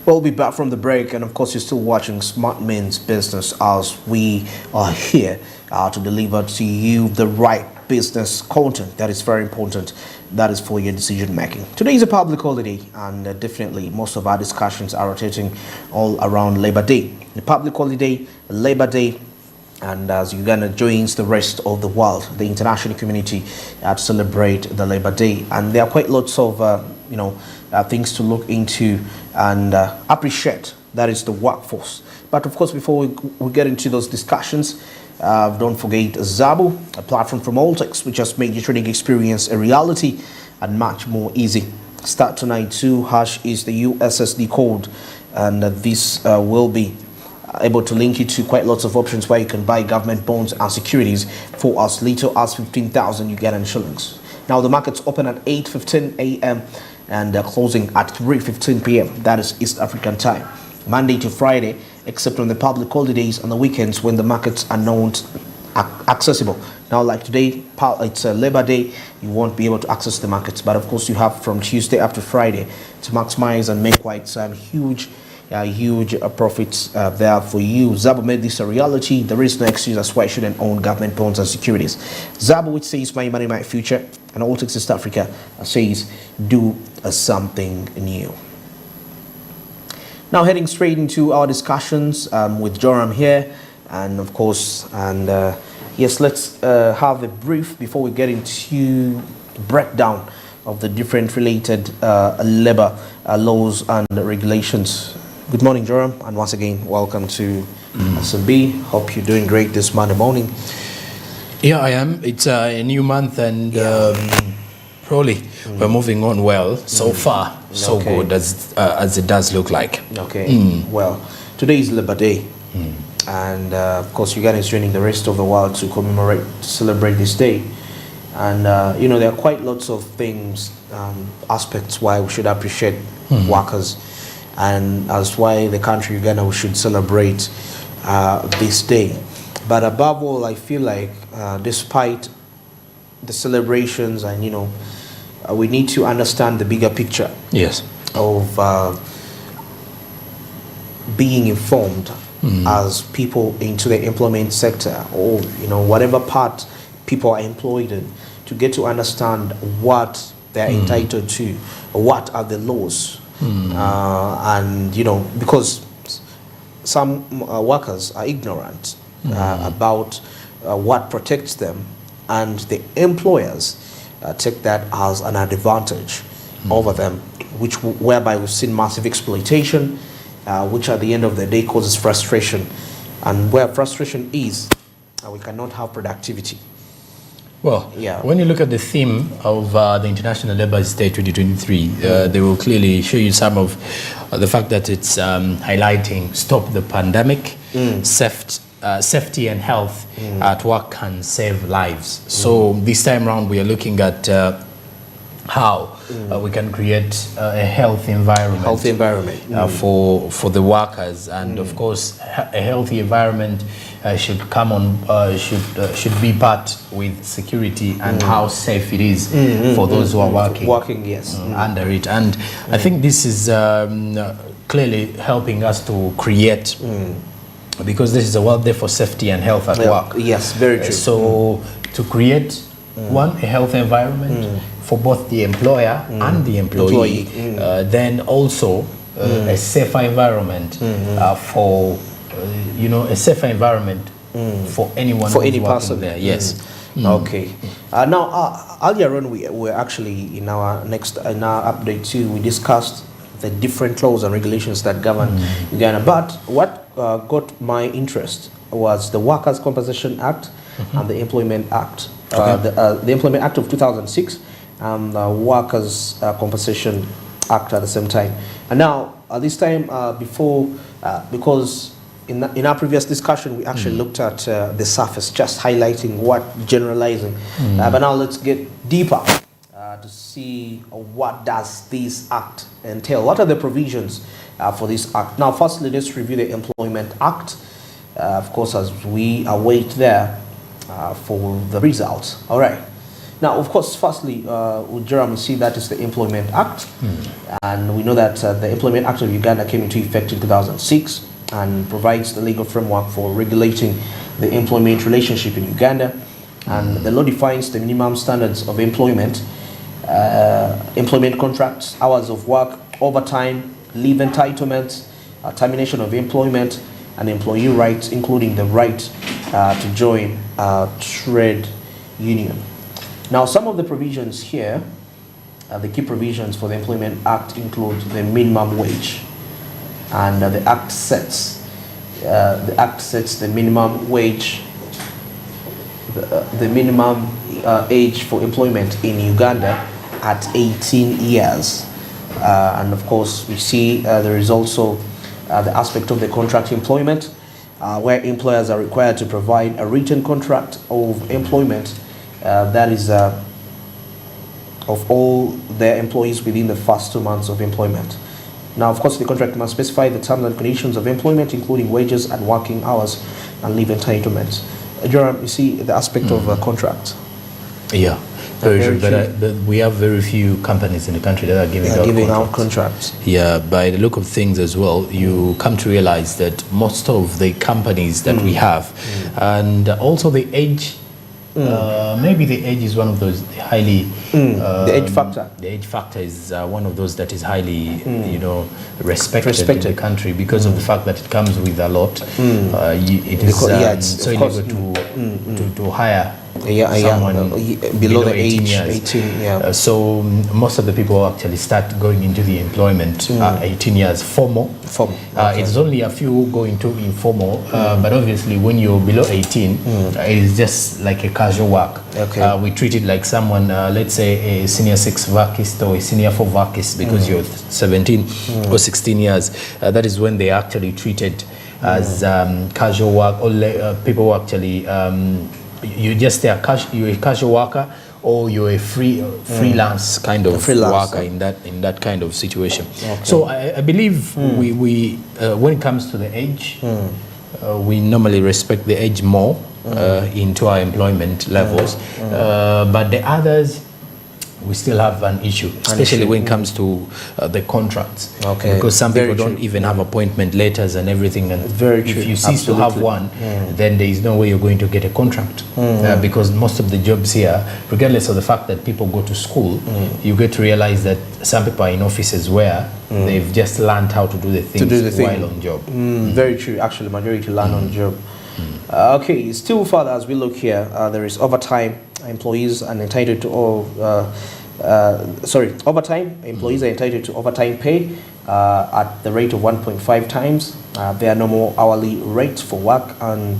We'll be back from the break, and of course, you're still watching Smart Men's Business as we are here to deliver to you the right business content that is very important, that is for your decision making. Today is a public holiday, and definitely most of our discussions are rotating all around Labor Day. The public holiday, Labor Day, and as Uganda joins the rest of the world, the international community to celebrate the Labor Day, and there are quite lots of things to look into and appreciate. That is the workforce. But of course, before we get into those discussions, don't forget Zabo, a platform from Altex, which has made your trading experience a reality and much more easy. Start292# is the USSD code, and this will be able to link you to quite lots of options where you can buy government bonds and securities for as little as 15,000 Ugandan shillings. Now the markets open at 8:15 a.m. and closing at 3:15 p.m. That is East African time, Monday to Friday, except on the public holidays and the weekends when the markets are not accessible. Now, like today, it's Labor Day, you won't be able to access the markets, but of course you have from Tuesday up to Friday to maximize and make quite some huge profits there for you. Zabo made this a reality. There is no excuse as why you shouldn't own government bonds and securities. Zabo, which says my money, my future, and Altex East Africa says do something new. Now heading straight into our discussions with Joram here, and of course, yes, let's have a brief before we get into breakdown of the different related labor laws and regulations. Good morning, Joram, and once again, welcome to SMB. Hope you're doing great this Monday morning. Yeah, I am. It's a new month, and probably we're moving on well so far. So good as it does look like. Okay. Well, today is Labor Day, and of course, Uganda is joining the rest of the world to commemorate, to celebrate this day. And there are quite lots of things, aspects why we should appreciate workers, and as why the country Uganda we should celebrate this day. But above all, I feel like despite the celebrations, and we need to understand the bigger picture. Yes. Of being informed as people into the employment sector, or whatever part people are employed in, to get to understand what they're entitled to, or what are the laws. And because some workers are ignorant about what protects them, and the employers take that as an advantage over them, whereby we've seen massive exploitation, which at the end of the day causes frustration, and where frustration is, we cannot have productivity. Well, when you look at the theme of the International Labour Day 2023, they will clearly show you some of the fact that it's highlighting stop the pandemic, safety and health at work can save lives. So this time around we are looking at how we can create a healthy environment, for the workers, and of course a healthy environment should come on should be part with security and how safe it is for those who are working under it. And I think this is clearly helping us to create, because this is a world day for safety and health at work. Yes, very true. So to create a healthy environment for both the employer and the employee. Then also a safer environment for a safer environment for anyone, for any person there. Yes. Okay. Now earlier on we were actually in our update too, we discussed the different laws and regulations that govern Uganda. But what got my interest was the Workers' Compensation Act and the Employment Act. The Employment Act of 2006 and the Workers' Compensation Act at the same time. And now, this time, because in our previous discussion, we actually looked at the surface, just highlighting generalizing. But now let's get deeper to see what does this act entail. What are the provisions for this act? Now, firstly, let's review the Employment Act. Of course, as we await there for the results. All right. Now, of course, firstly, with Jerome, we see that is the Employment Act. And we know that the Employment Act of Uganda came into effect in 2006 and provides the legal framework for regulating the employment relationship in Uganda. And the law defines the minimum standards of employment, employment contracts, hours of work, overtime, leave entitlements, termination of employment, and employee rights, including the right to join a trade union. Now, some of the provisions here, the key provisions for the Employment Act include the minimum wage, and the Act sets the minimum wage, the minimum age for employment in Uganda at 18 years. And of course, we see there is also the aspect of the contract employment, where employers are required to provide a written contract of employment that is of all their employees within the first 2 months of employment. Now, of course, the contract must specify the terms and conditions of employment, including wages and working hours and leave entitlements. Joram, you see the aspect of contract. Yeah, very true. But we have very few companies in the country that are giving out contracts. Yeah, by the look of things as well, you come to realize that most of the companies that we have, and also the age, maybe the age is one of those highly the age factor. The age factor is one of those that is highly, respected in the country because of the fact that it comes with a lot. It is so illegal to hire someone below the age 18. So most of the people actually start going into the employment 18 years formal. It's only a few go into informal, but obviously when you're below 18, it is just like a casual work. We treat it like someone, let's say a senior 6 vacist or a senior 4 vacist because you're 17 or 16 years. That is when they are actually treated as casual work, or people who actually you just you're a casual worker, or you're a freelance kind of worker in that kind of situation. So I believe we when it comes to the age, we normally respect the age more into our employment levels, but the others, we still have an issue, especially when it comes to the contracts. Because some people don't even have appointment letters and everything. And if you cease to have one, then there is no way you're going to get a contract. Because most of the jobs here, regardless of the fact that people go to school, you get to realize that some people are in offices where they've just learned how to do the things while on job. Very true. Actually, majority learn on job. Okay, still further as we look here, there is overtime. Employees are entitled to overtime. Employees are entitled to overtime pay at the rate of 1.5 times their normal hourly rate for work and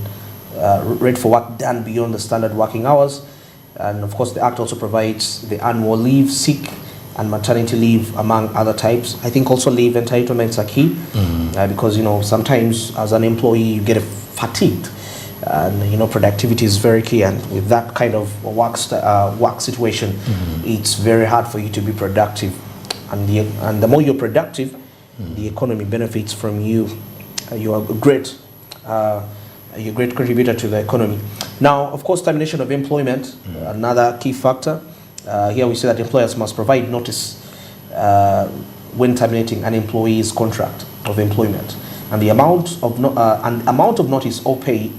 rate for work done beyond the standard working hours. And of course, the Act also provides the annual leave, sick and maternity leave, among other types. I think also leave entitlements are key because sometimes as an employee you get fatigued. And productivity is very key, and with that kind of work situation, it's very hard for you to be productive. And the more you're productive, the economy benefits from you. You're a great contributor to the economy. Now, of course, termination of employment, another key factor. Here we say that employers must provide notice when terminating an employee's contract of employment. And the amount of notice or pay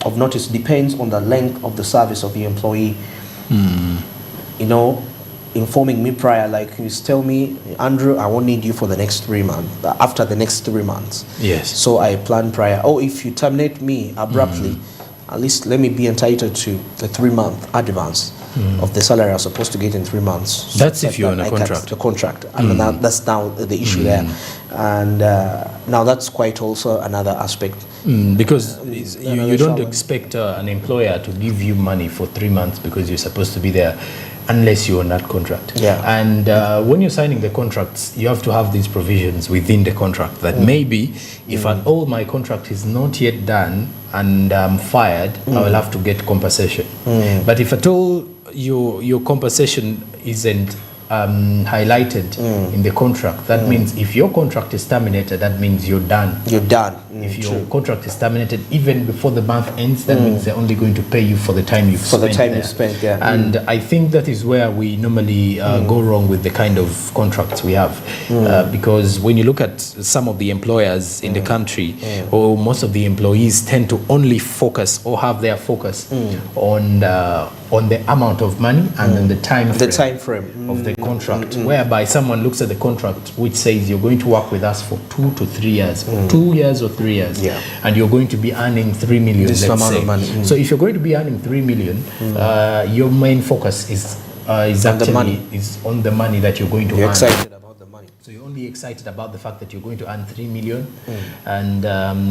of notice depends on the length of the service of the employee. Informing me prior, like you tell me, Andrew, I won't need you for the next 3 months. After the next 3 months, yes. So I plan prior. Oh, if you terminate me abruptly, at least let me be entitled to the 3-month advance of the salary I'm supposed to get in 3 months. That's if you're on a contract. A contract, and that's now the issue there. And now that's quite also another aspect. Because you don't expect an employer to give you money for 3 months because you're supposed to be there, unless you're on that contract. And when you're signing the contracts, you have to have these provisions within the contract that maybe if at all my contract is not yet done and I'm fired, I will have to get compensation. But if at all your compensation isn't in the contract, that means if your contract is terminated, that means you're done. You're done. If your contract is terminated even before the month ends, that means they're only going to pay you for the time you've spent. Yeah. And I think that is where we normally go wrong with the kind of contracts we have. Because when you look at some of the employers in the country, or most of the employees tend to only focus or have their focus on the amount of money and then the time frame of the contract, whereby someone looks at the contract which says you're going to work with us for 2 to 3 years, 2 years or 3 years, and you're going to be earning 3 million. This amount of money. So if you're going to be earning 3 million, your main focus is actually on the money that you're going to earn. Excited about the money. So you're only excited about the fact that you're going to earn 3 million and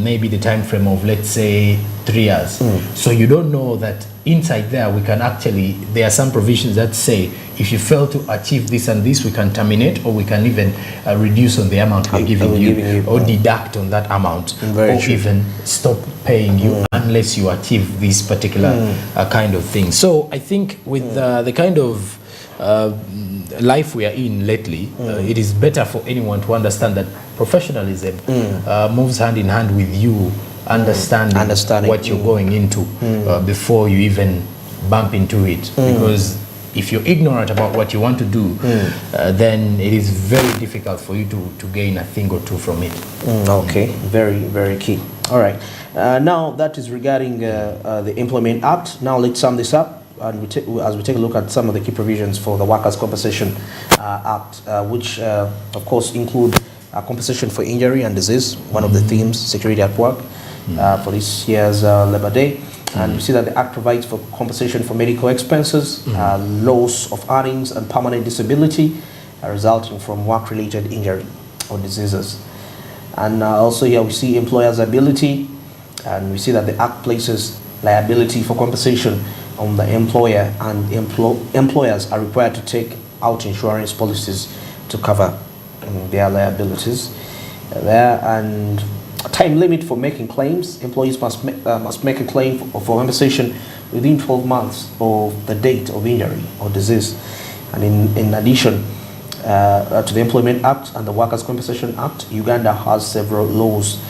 maybe the time frame of, let's say, 3 years. So you don't know that inside there there are some provisions that say if you fail to achieve this and this, we can terminate, or we can even reduce on the amount we're giving you, or deduct on that amount, or even stop paying you unless you achieve this particular kind of thing. So I think with the kind of life we are in lately, it is better for anyone to understand that professionalism moves hand in hand with you understanding what you're going into before you even bump into it. Because if you're ignorant about what you want to do, then it is very difficult for you to gain a thing or two from it. Okay, very, very key. All right. Now that is regarding the Employment Act. Now let's sum this up. And as we take a look at some of the key provisions for the Workers' Compensation Act, which of course include compensation for injury and disease, one of the themes, security at work, for this year's Labor Day. And we see that the Act provides for compensation for medical expenses, loss of earnings and permanent disability resulting from work-related injury or diseases. And also here we see employers' liability, and we see that the Act places liability for compensation on the employer, and employers are required to take out insurance policies to cover their liabilities. And a time limit for making claims. Employees must make a claim for compensation within 12 months of the date of injury or disease. And in addition to the Employment Act and the Workers' Compensation Act, Uganda has several laws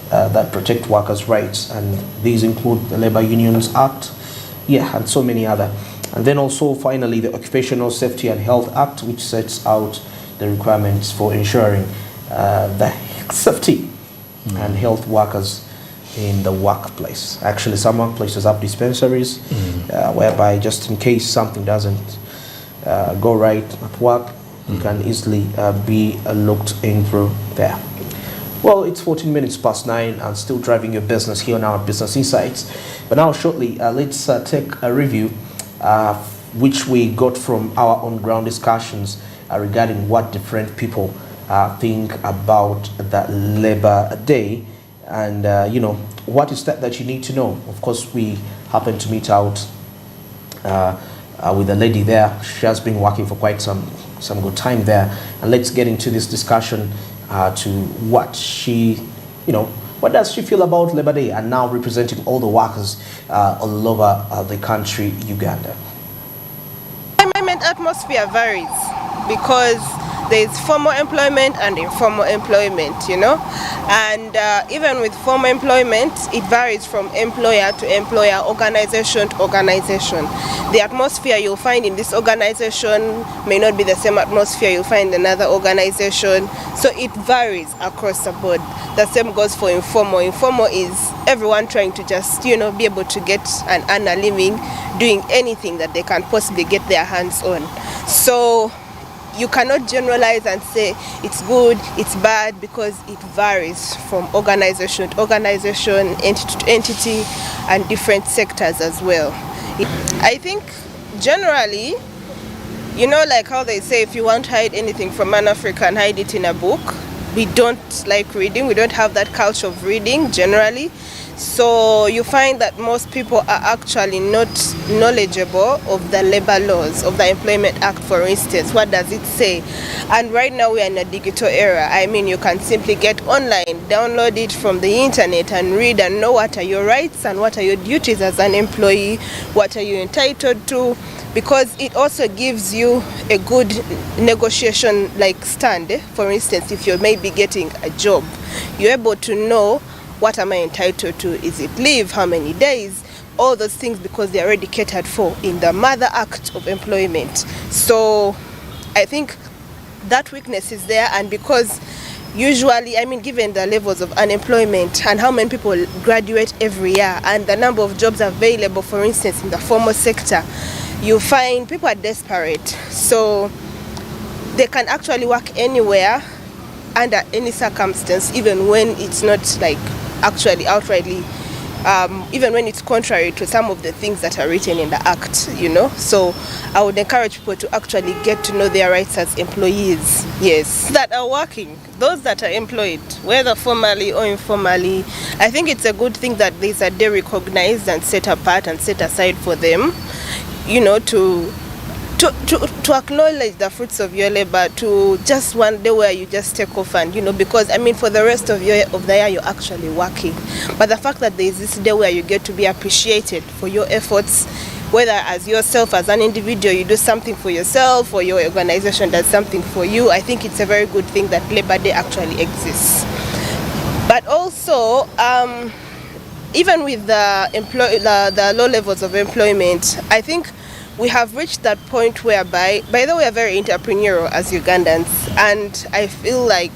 that protect workers' rights, and these include the Labor Unions Act, and so many other. And then also finally the Occupational Safety and Health Act, which sets out the requirements for ensuring the safety and health workers in the workplace. Actually, some workplaces have dispensaries whereby just in case something doesn't go right at work, you can easily be looked into there. Well, it's 14 minutes past 9 and still driving your business here on our Business Insights. But now shortly, let's take a review which we got from our on-ground discussions regarding what different people think about the Labor Day, and what is that you need to know. Of course, we happen to meet out with a lady there. She has been working for quite some good time there, and let's get into this discussion to what what does she feel about Labor Day, and now representing all the workers all over the country, Uganda. Employment atmosphere varies because there is formal employment and informal employment, and even with formal employment, it varies from employer to employer, organization to organization. The atmosphere you'll find in this organization may not be the same atmosphere you'll find in another organization, so it varies across the board. The same goes for informal. Informal is everyone trying to just be able to get and earn a living doing anything that they can possibly get their hands on. So you cannot generalize and say it's good, it's bad, because it varies from organization to organization, entity to entity, and different sectors as well. I think generally, like how they say, if you want to hide anything from an African, hide it in a book. We don't like reading, we don't have that culture of reading generally. So you find that most people are actually not knowledgeable of the labor laws, of the Employment Act, for instance. What does it say? And right now we are in a digital era. I mean, you can simply get online, download it from the internet and read and know what are your rights and what are your duties as an employee, what are you entitled to, because it also gives you a good negotiation stand. For instance, if you're maybe getting a job, you're able to know what am I entitled to? Is it leave? How many days? All those things, because they are already catered for in the Mother Act of Employment. So I think that weakness is there, and because usually, I mean, given the levels of unemployment and how many people graduate every year and the number of jobs available, for instance, in the formal sector, you find people are desperate. So they can actually work anywhere under any circumstance, even when it's not like actually outrightly, even when it's contrary to some of the things that are written in the Act, you know. So I would encourage people to actually get to know their rights as employees, yes, that are working, those that are employed, whether formally or informally. I think it's a good thing that there's a day recognized and set apart and set aside for them, you know, to acknowledge the fruits of your labor, to just one day where you just take off and, you know, because I mean for the rest of the year you're actually working. But the fact that there is this day where you get to be appreciated for your efforts, whether as yourself, as an individual, you do something for yourself or your organization does something for you, I think it's a very good thing that Labor Day actually exists. But also, even with the low levels of employment, I think we have reached that point whereby, by the way, we are very entrepreneurial as Ugandans, and I feel like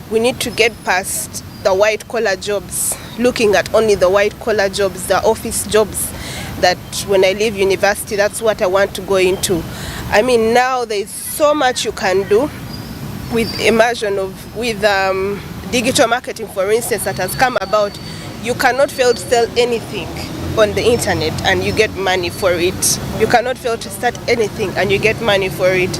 we need to get past the white collar jobs, looking at only the white collar jobs, the office jobs, that when I leave university, that's what I want to go into. I mean, now there's so much you can do with immersion with digital marketing, for instance, that has come about. You cannot fail to sell anything on the internet and you get money for it. You cannot fail to start anything and you get money for it.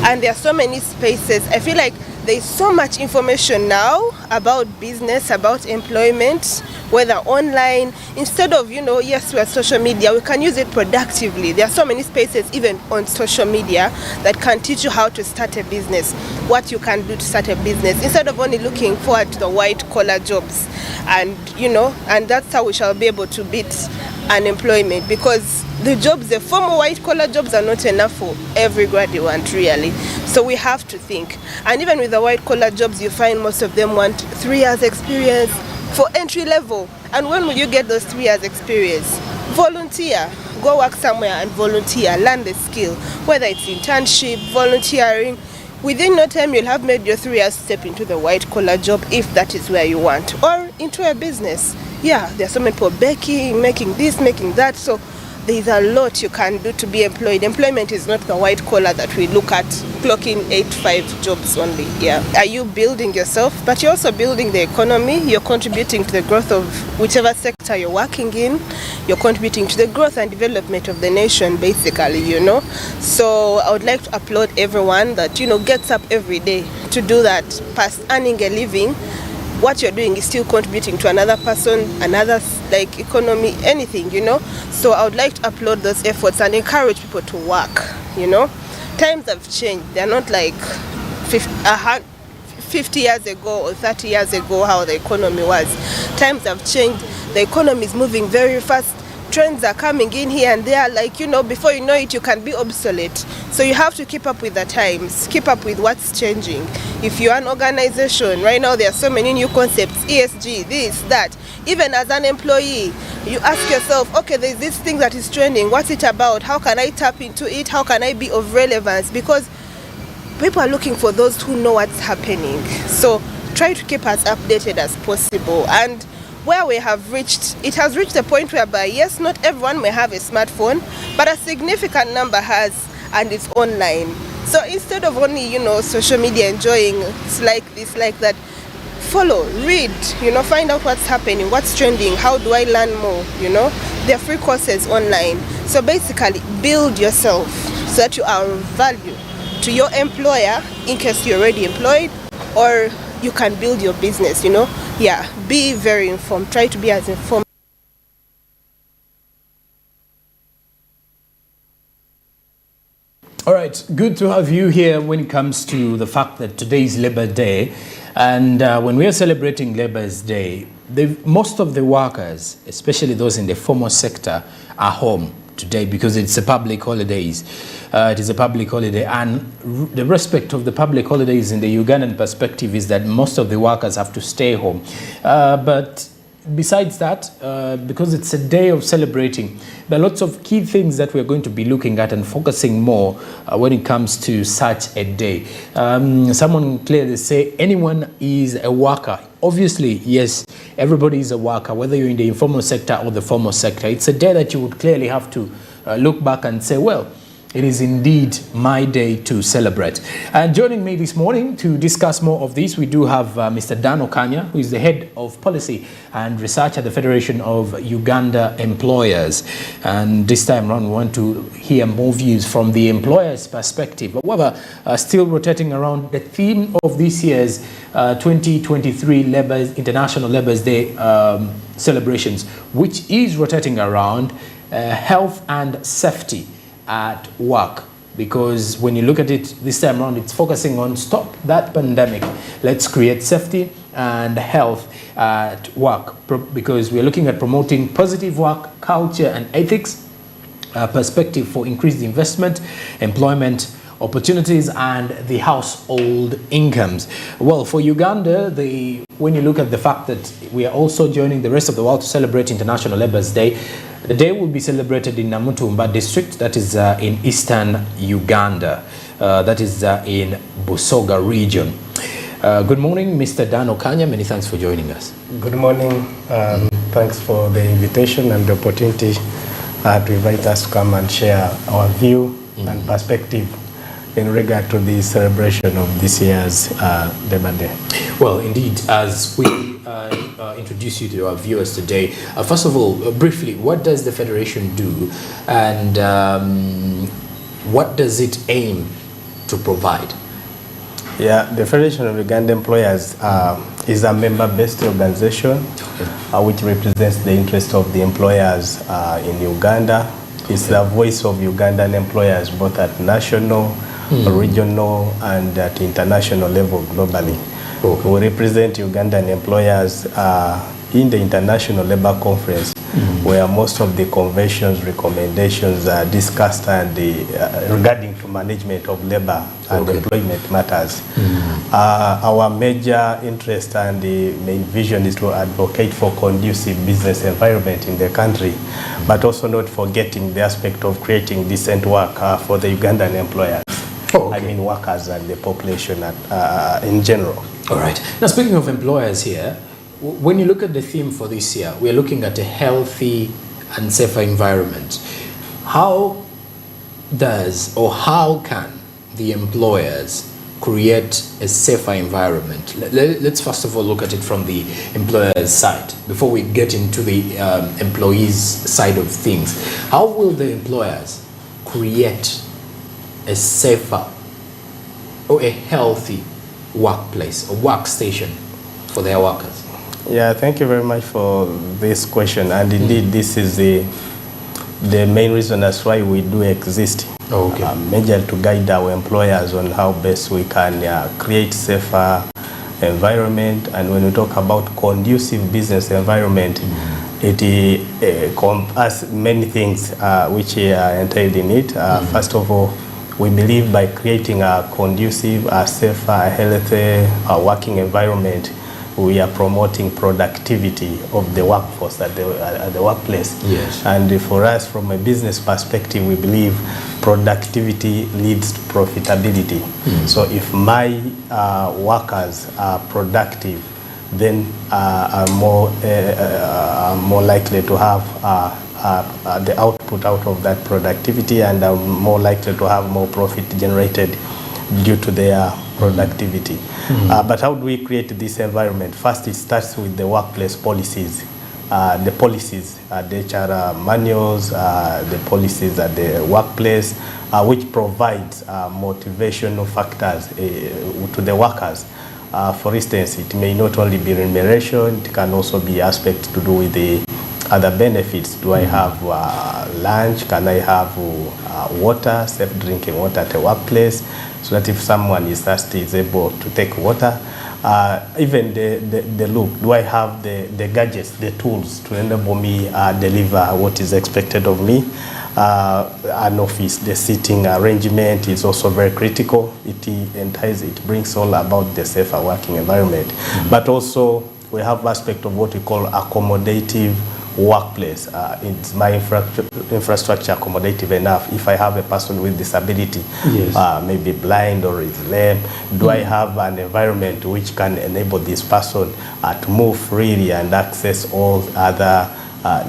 And there are so many spaces. I feel like there's so much information now about business, about employment, whether online. Instead of, you know, yes, we are social media, we can use it productively. There are so many spaces even on social media that can teach you how to start a business, what you can do to start a business, instead of only looking forward to the white collar jobs. And, you know, and that's how we shall be able to beat unemployment, because the jobs, the former white collar jobs, are not enough for every graduate really. So we have to think. And even with the white collar jobs, you find most of them want 3 years experience for entry level. And when will you get those 3 years experience? Volunteer, go work somewhere and volunteer, learn the skill, whether it's internship, volunteering. Within no time you'll have made your 3 years step into the white collar job, if that is where you want, or into a business. Yeah, there's so many people baking, making this, making that. So there's a lot you can do to be employed. Employment is not the white collar that we look at, clocking 8-5 jobs only. Yeah. Are you building yourself? But you're also building the economy. You're contributing to the growth of whichever sector you're working in. You're contributing to the growth and development of the nation, basically, you know. So I would like to applaud everyone that, you know, gets up every day to do that. Past earning a living, what you're doing is still contributing to another person, another like economy, anything, you know. So I would like to applaud those efforts and encourage people to work, you know. Times have changed. They're not like 50 years ago or 30 years ago how the economy was. Times have changed. The economy is moving very fast. Trends are coming in here and there, like, you know, before you know it, you can be obsolete. So you have to keep up with the times, keep up with what's changing. If you're an organization, right now there are so many new concepts, ESG, this, that. Even as an employee, you ask yourself, okay, there's this thing that is trending, what's it about? How can I tap into it? How can I be of relevance? Because people are looking for those who know what's happening. So try to keep as updated as possible. And where we have reached, it has reached a point whereby, yes, not everyone may have a smartphone, but a significant number has, and it's online. So instead of only, you know, social media enjoying, it's like this, like that, follow, read, you know, find out what's happening, what's trending, how do I learn more, you know. There are free courses online. So basically, build yourself so that you are of value to your employer in case you're already employed, or you can build your business, you know. Yeah, be very informed. Try to be as informed. All right, good to have you here when it comes to the fact that today is Labor Day. And when we are celebrating Labor's Day, most of the workers, especially those in the formal sector, are home today because it's a public holidays. It is a public holiday, and the respect of the public holidays in the Ugandan perspective is that most of the workers have to stay home. But besides that, because it's a day of celebrating, there are lots of key things that we're going to be looking at and focusing more when it comes to such a day. Someone clearly say anyone is a worker. Obviously, yes, everybody is a worker, whether you're in the informal sector or the formal sector. It's a day that you would clearly have to look back and say, well, it is indeed my day to celebrate. And joining me this morning to discuss more of this, we do have Mr. Dan Okanya, who is the head of policy and research at the Federation of Uganda Employers. And this time around, we want to hear more views from the employer's perspective. However, still rotating around the theme of this year's 2023 International Labour's Day celebrations, which is rotating around health and safety at work, because when you look at it this time around, it's focusing on stop that pandemic. Let's create safety and health at work, because we're looking at promoting positive work culture and ethics, perspective for increased investment, employment opportunities, and the household incomes. Well, for Uganda, when you look at the fact that we are also joining the rest of the world to celebrate International Labour's Day, the day will be celebrated in Namutumba district, that is in eastern Uganda, that is in Busoga region. Good morning, Mr. Dan Okanya. Many thanks for joining us. Good morning. Thanks for the invitation and the opportunity to invite us to come and share our view and perspective in regard to the celebration of this year's Labour Day. Well, indeed, as we introduce you to our viewers today, first of all, briefly, what does the Federation do, and what does it aim to provide? Yeah, the Federation of Uganda Employers is a member-based organization which represents the interest of the employers in Uganda. It's the voice of Ugandan employers both at national, regional, and at international level globally. Okay. We represent Ugandan employers in the International Labour Conference, where most of the conventions, recommendations are discussed and regarding to management of labour and employment matters. Our major interest and the main vision is to advocate for conducive business environment in the country, but also not forgetting the aspect of creating decent work for the Ugandan employers. I mean workers and the population in general. All right. Now, speaking of employers here, when you look at the theme for this year, we are looking at a healthy and safer environment. How can the employers create a safer environment? Let's first of all look at it from the employer's side before we get into the employees' side of things. How will the employers create a safer or a healthy workplace or workstation for their workers? Yeah, thank you very much for this question. And indeed, this is the main reason as why we do exist. Major to guide our employers on how best we can create safer environment. And when we talk about conducive business environment, it encompasses many things which are entailed in it. First of all, we believe by creating a conducive, safer, healthy working environment, we are promoting productivity of the workforce at the workplace. Yes. And for us, from a business perspective, we believe productivity leads to profitability. So if my workers are productive, then are more likely to have the output out of that productivity, and are more likely to have more profit generated due to their productivity. But how do we create this environment? First, it starts with the workplace policies. The HR manuals, the policies at the workplace, which provides motivational factors to the workers. For instance, it may not only be remuneration, it can also be aspects to do with the other benefits. Do I have lunch? Can I have water, safe drinking water at a workplace, so that if someone is thirsty, is able to take water? Even the look, do I have the gadgets, the tools to enable me deliver what is expected of me? An office, the seating arrangement is also very critical. It brings all about the safer working environment. But also we have aspect of what we call accommodative workplace. Is my infrastructure accommodative enough? If I have a person with disability, yes. Maybe blind or is lame, do I have an environment which can enable this person to move freely and access all other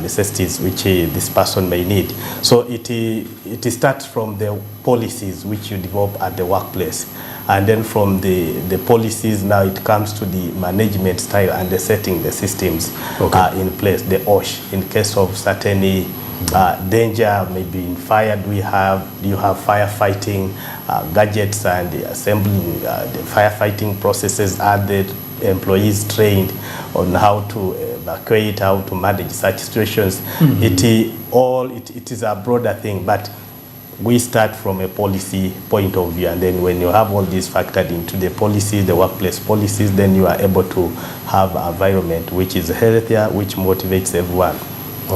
necessities which this person may need? So it starts from the policies which you develop at the workplace. And then from the policies, now it comes to the management style and the setting the systems in place, the OSH. In case of certain danger, maybe in fire, do you have firefighting gadgets and the assembling the firefighting processes? Are the employees trained on how to evacuate, how to manage such situations? It is a broader thing, but we start from a policy point of view, and then when you have all these factored into the policy, the workplace policies, then you are able to have an environment which is healthier, which motivates everyone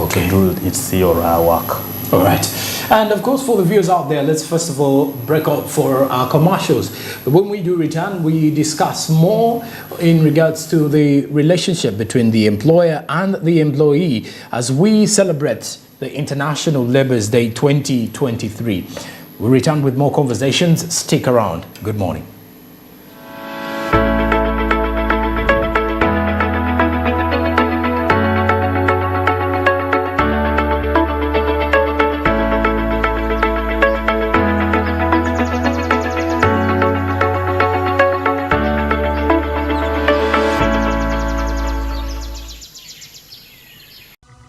to do its or her work. All right. And of course, for the viewers out there, let's first of all break out for our commercials. But when we do return, we discuss more in regards to the relationship between the employer and the employee as we celebrate the International Labour's Day 2023. We return with more conversations. Stick around. Good morning.